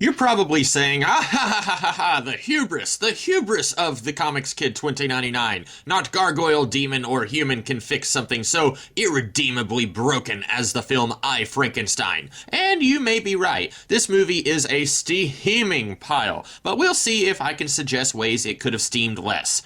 You're probably saying, ah ha ha ha ha ha, the hubris of the Comics Kid 2099. Not gargoyle, demon, or human can fix something so irredeemably broken as the film I, Frankenstein. And you may be right. This movie is a steaming pile, but we'll see if I can suggest ways it could have steamed less.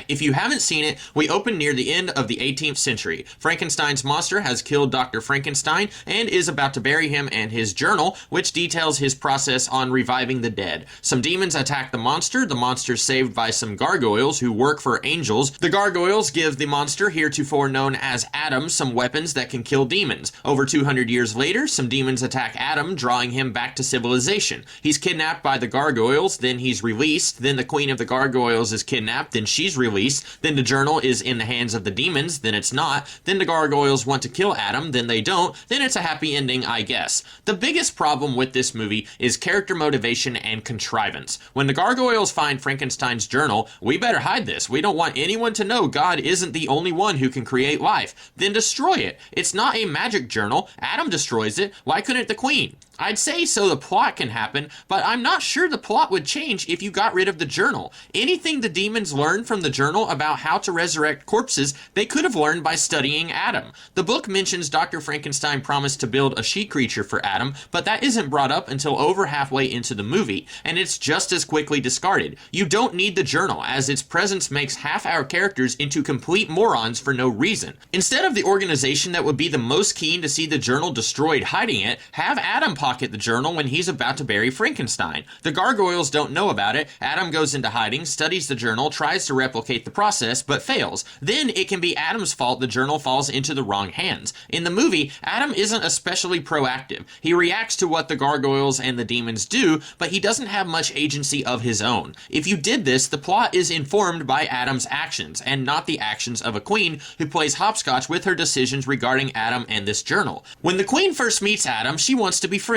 If you haven't seen it, we open near the end of the 18th century. Frankenstein's monster has killed Dr. Frankenstein and is about to bury him and his journal, which details his process on reviving the dead. Some demons attack the monster. The monster's saved by some gargoyles who work for angels. The gargoyles give the monster, heretofore known as Adam, some weapons that can kill demons. Over 200 years later, some demons attack Adam, drawing him back to civilization. He's kidnapped by the gargoyles, then he's released, then the queen of the gargoyles is kidnapped, then she's released, then the journal is in the hands of the demons, then it's not, then the gargoyles want to kill Adam, then they don't, then it's a happy ending, I guess. The biggest problem with this movie is character motivation and contrivance. When the gargoyles find Frankenstein's journal, we better hide this. We don't want anyone to know God isn't the only one who can create life. Then destroy it. It's not a magic journal. Adam destroys it. Why couldn't the queen? I'd say so the plot can happen, but I'm not sure the plot would change if you got rid of the journal. Anything the demons learned from the journal about how to resurrect corpses, they could have learned by studying Adam. The book mentions Dr. Frankenstein promised to build a she creature for Adam, but that isn't brought up until over halfway into the movie, and it's just as quickly discarded. You don't need the journal, as its presence makes half our characters into complete morons for no reason. Instead of the organization that would be the most keen to see the journal destroyed hiding it, have Adam pocket the journal when he's about to bury Frankenstein. The gargoyles don't know about it. Adam goes into hiding, studies the journal, tries to replicate the process, but fails. Then it can be Adam's fault the journal falls into the wrong hands. In the movie, Adam isn't especially proactive. He reacts to what the gargoyles and the demons do, but he doesn't have much agency of his own. If you did this, the plot is informed by Adam's actions, and not the actions of a queen who plays hopscotch with her decisions regarding Adam and this journal. When the queen first meets Adam, she wants to be friends.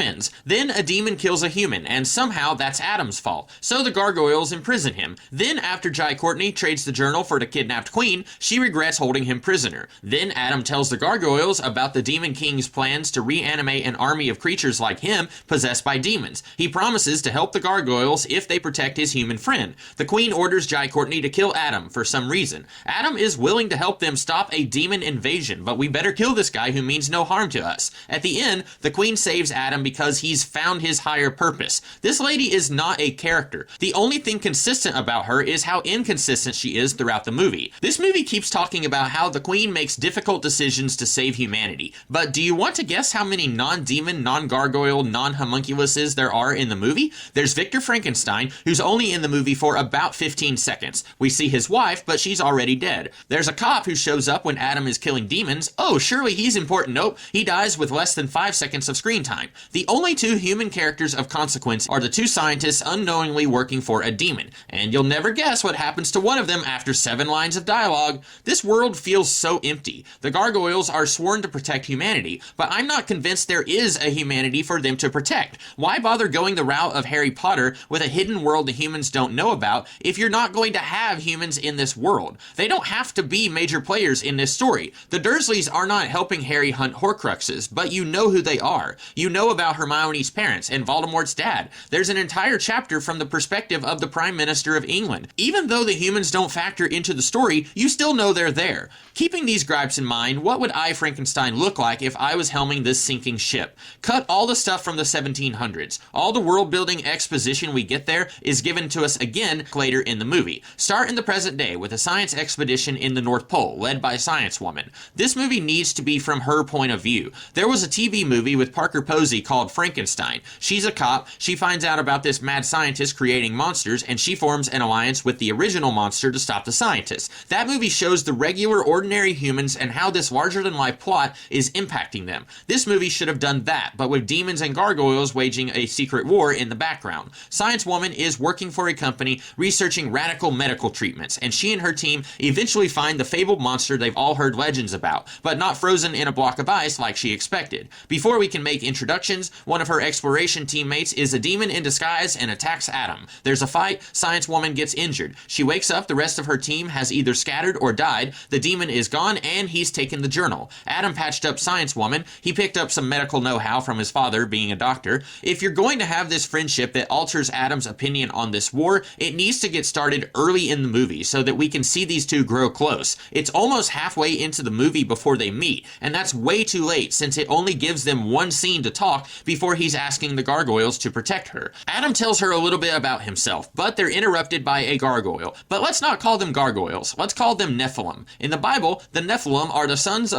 Then a demon kills a human, and somehow that's Adam's fault. So the gargoyles imprison him. Then after Jai Courtney trades the journal for the kidnapped queen, she regrets holding him prisoner. Then Adam tells the gargoyles about the Demon King's plans to reanimate an army of creatures like him possessed by demons. He promises to help the gargoyles if they protect his human friend. The queen orders Jai Courtney to kill Adam for some reason. Adam is willing to help them stop a demon invasion, but we better kill this guy who means no harm to us. At the end, the queen saves Adam because he's found his higher purpose. This lady is not a character. The only thing consistent about her is how inconsistent she is throughout the movie. This movie keeps talking about how the queen makes difficult decisions to save humanity, but do you want to guess how many non-demon, non-gargoyle, non-homunculuses there are in the movie? There's Victor Frankenstein, who's only in the movie for about 15 seconds. We see his wife, but she's already dead. There's a cop who shows up when Adam is killing demons. Oh, surely he's important. Nope, he dies with less than 5 seconds of screen time. The only two human characters of consequence are the two scientists unknowingly working for a demon, and you'll never guess what happens to one of them after 7 lines of dialogue. This world feels so empty. The gargoyles are sworn to protect humanity, but I'm not convinced there is a humanity for them to protect. Why bother going the route of Harry Potter with a hidden world the humans don't know about if you're not going to have humans in this world? They don't have to be major players in this story. The Dursleys are not helping Harry hunt Horcruxes, but you know who they are. You know about Hermione's parents and Voldemort's dad. There's an entire chapter from the perspective of the Prime Minister of England. Even though the humans don't factor into the story, you still know they're there. Keeping these gripes in mind, what would I, Frankenstein, look like if I was helming this sinking ship? Cut all the stuff from the 1700s. All the world-building exposition we get there is given to us again later in the movie. Start in the present day with a science expedition in the North Pole, led by a science woman. This movie needs to be from her point of view. There was a TV movie with Parker Posey called Frankenstein. She's a cop, she finds out about this mad scientist creating monsters, and she forms an alliance with the original monster to stop the scientist. That movie shows the regular, ordinary humans and how this larger-than-life plot is impacting them. This movie should have done that, but with demons and gargoyles waging a secret war in the background. Science Woman is working for a company researching radical medical treatments, and she and her team eventually find the fabled monster they've all heard legends about, but not frozen in a block of ice like she expected. Before we can make introductions, missions, one of her exploration teammates is a demon in disguise and attacks Adam. There's a fight, Science Woman gets injured. She wakes up, the rest of her team has either scattered or died, the demon is gone, and he's taken the journal. Adam patched up Science Woman, he picked up some medical know-how from his father being a doctor. If you're going to have this friendship that alters Adam's opinion on this war, it needs to get started early in the movie so that we can see these two grow close. It's almost halfway into the movie before they meet, and that's way too late since it only gives them one scene to talk before he's asking the gargoyles to protect her. Adam tells her a little bit about himself, but they're interrupted by a gargoyle. But let's not call them gargoyles, let's call them Nephilim. In the Bible, the Nephilim are the sons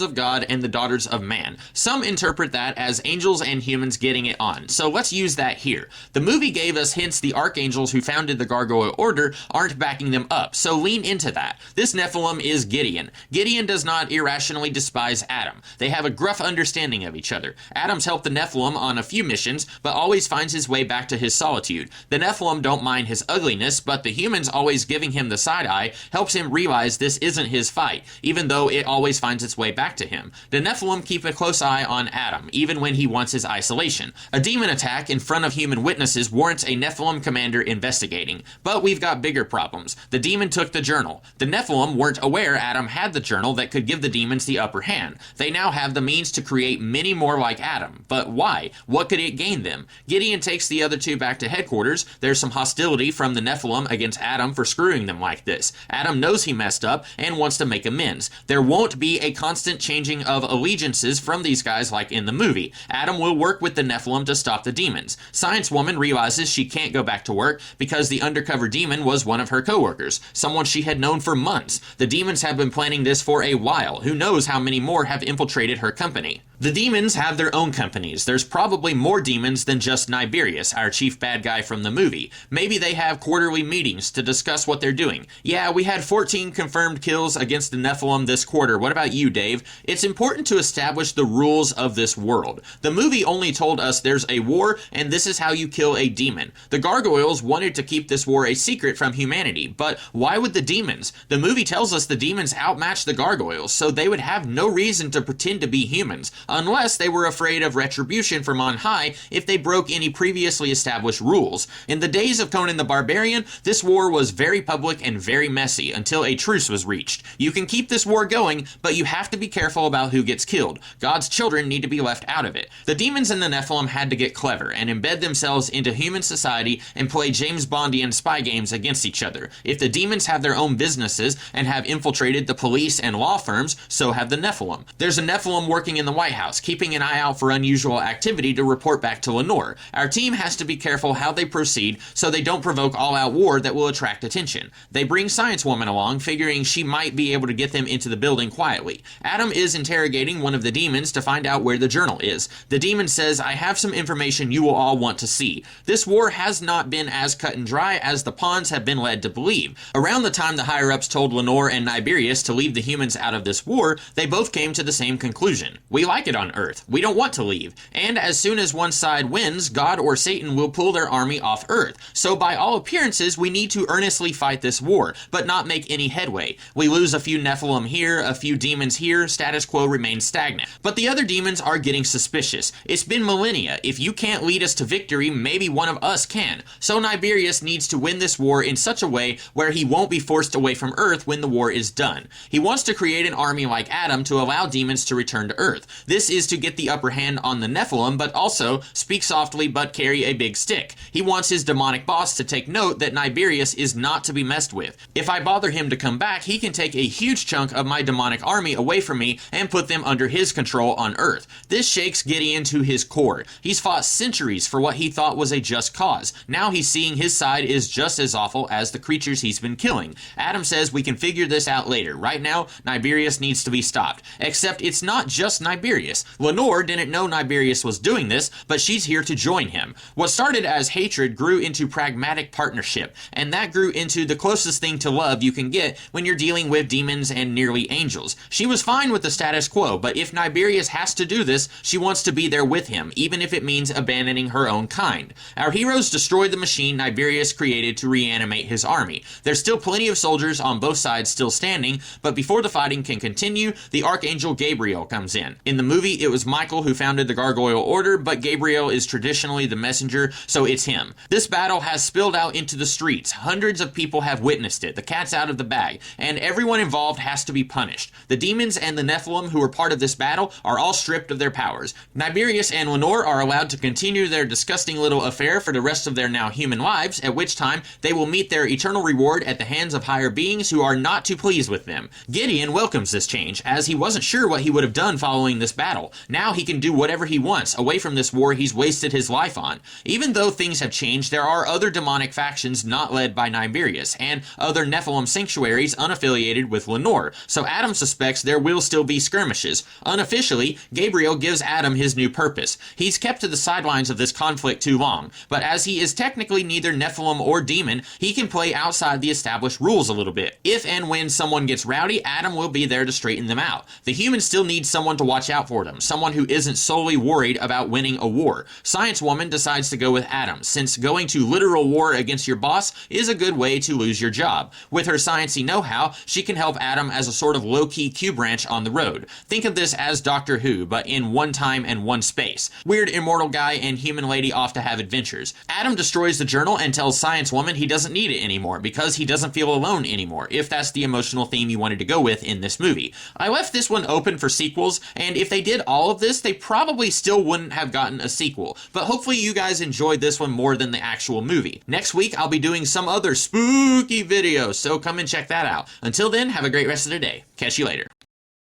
of God and the daughters of man. Some interpret that as angels and humans getting it on, so let's use that here. The movie gave us hints the archangels who founded the Gargoyle Order aren't backing them up, so lean into that. This Nephilim is Gideon. Gideon does not irrationally despise Adam. They have a gruff understanding of each other. Adam's helped the Nephilim on a few missions, but always finds his way back to his solitude. The Nephilim don't mind his ugliness, but the humans always giving him the side eye helps him realize this isn't his fight, even though it always finds its way back to him. The Nephilim keep a close eye on Adam, even when he wants his isolation. A demon attack in front of human witnesses warrants a Nephilim commander investigating. But we've got bigger problems. The demon took the journal. The Nephilim weren't aware Adam had the journal that could give the demons the upper hand. They now have the means to create many more like Adam. But why? What could it gain them? Gideon takes the other two back to headquarters. There's some hostility from the Nephilim against Adam for screwing them like this. Adam knows he messed up and wants to make amends. There won't be a constant changing of allegiances from these guys like in the movie. Adam will work with the Nephilim to stop the demons. Science Woman realizes she can't go back to work because the undercover demon was one of her coworkers, someone she had known for months. The demons have been planning this for a while. Who knows how many more have infiltrated her company? The demons have their own companies. There's probably more demons than just Niberius, our chief bad guy from the movie. Maybe they have quarterly meetings to discuss what they're doing. Yeah, we had 14 confirmed kills against the Nephilim this quarter. What about you, Dave? It's important to establish the rules of this world. The movie only told us there's a war, and this is how you kill a demon. The gargoyles wanted to keep this war a secret from humanity, but why would the demons? The movie tells us the demons outmatch the gargoyles, so they would have no reason to pretend to be humans, unless they were afraid of retribution from on high if they broke any previously established rules. In the days of Conan the Barbarian, this war was very public and very messy until a truce was reached. You can keep this war going, but you have to be careful about who gets killed. God's children need to be left out of it. The demons and the Nephilim had to get clever and embed themselves into human society and play James Bondian spy games against each other. If the demons have their own businesses and have infiltrated the police and law firms, so have the Nephilim. There's a Nephilim working in the White House, keeping an eye out for unusual activity to report back to Lenore. Our team has to be careful how they proceed so they don't provoke all-out war that will attract attention. They bring Science Woman along, figuring she might be able to get them into the building quietly. Adam is interrogating one of the demons to find out where the journal is. The demon says, "I have some information you will all want to see." This war has not been as cut and dry as the pawns have been led to believe. Around the time the higher-ups told Lenore and Niberius to leave the humans out of this war, they both came to the same conclusion. We like it on Earth. We don't want to leave. And as soon as one side wins, God or Satan will pull their army off Earth. So by all appearances, we need to earnestly fight this war, but not make any headway. We lose a few Nephilim here, a few demons here, status quo remains stagnant. But the other demons are getting suspicious. It's been millennia. If you can't lead us to victory, maybe one of us can. So Niberius needs to win this war in such a way where he won't be forced away from Earth when the war is done. He wants to create an army like Adam to allow demons to return to Earth. This is to get the upper hand on the Nephilim, but also speak softly but carry a big stick. He wants his demonic boss to take note that Niberius is not to be messed with. If I bother him to come back, he can take a huge chunk of my demonic army away from me and put them under his control on Earth. This shakes Gideon to his core. He's fought centuries for what he thought was a just cause. Now he's seeing his side is just as awful as the creatures he's been killing. Adam says we can figure this out later. Right now, Niberius needs to be stopped. Except it's not just Niberius. Lenore didn't know Niberius was doing this, but she's here to join him. What started as hatred grew into pragmatic partnership, and that grew into the closest thing to love you can get when you're dealing with demons and nearly angels. She was fine with the status quo, but if Niberius has to do this, she wants to be there with him, even if it means abandoning her own kind. Our heroes destroy the machine Niberius created to reanimate his army. There's still plenty of soldiers on both sides still standing, but before the fighting can continue, the Archangel Gabriel comes in. In the movie, it was Michael who founded the Gargoyle Order, but Gabriel is traditionally the messenger, so it's him. This battle has spilled out into the streets. Hundreds of people have witnessed it. The cat's out of the bag, and everyone involved has to be punished. The demons and the Nephilim who are part of this battle are all stripped of their powers. Niberius and Lenore are allowed to continue their disgusting little affair for the rest of their now human lives, at which time they will meet their eternal reward at the hands of higher beings who are not too pleased with them. Gideon welcomes this change, as he wasn't sure what he would have done following this battle. Now he can do whatever he wants, away from this war he's wasted his life on. Even though things have changed, there are other demonic factions not led by Niberius, and other Nephilim sanctuaries unaffiliated with Lenore, so Adam suspects there will still be skirmishes. Unofficially, Gabriel gives Adam his new purpose. He's kept to the sidelines of this conflict too long, but as he is technically neither Nephilim or demon, he can play outside the established rules a little bit. If and when someone gets rowdy, Adam will be there to straighten them out. The humans still need someone to watch out for them, someone who isn't solely worried about winning a war. Science Woman decides to go with Adam, since going to literal war against your boss is a good way to lose your job. With her sciencey know-how, she can help Adam as a sort of low-key Q branch on the road. Think of this as Doctor Who, but in one time and one space. Weird immortal guy and human lady off to have adventures. Adam destroys the journal and tells Science Woman he doesn't need it anymore because he doesn't feel alone anymore, if that's the emotional theme you wanted to go with in this movie. I left this one open for sequels, and if they did all of this, they probably still wouldn't have gotten a sequel, but hopefully you guys enjoyed this one more than the actual movie. Next week, I'll be doing some other spooky video, so come and check that out. Until then, have a great rest of the day. Catch you later.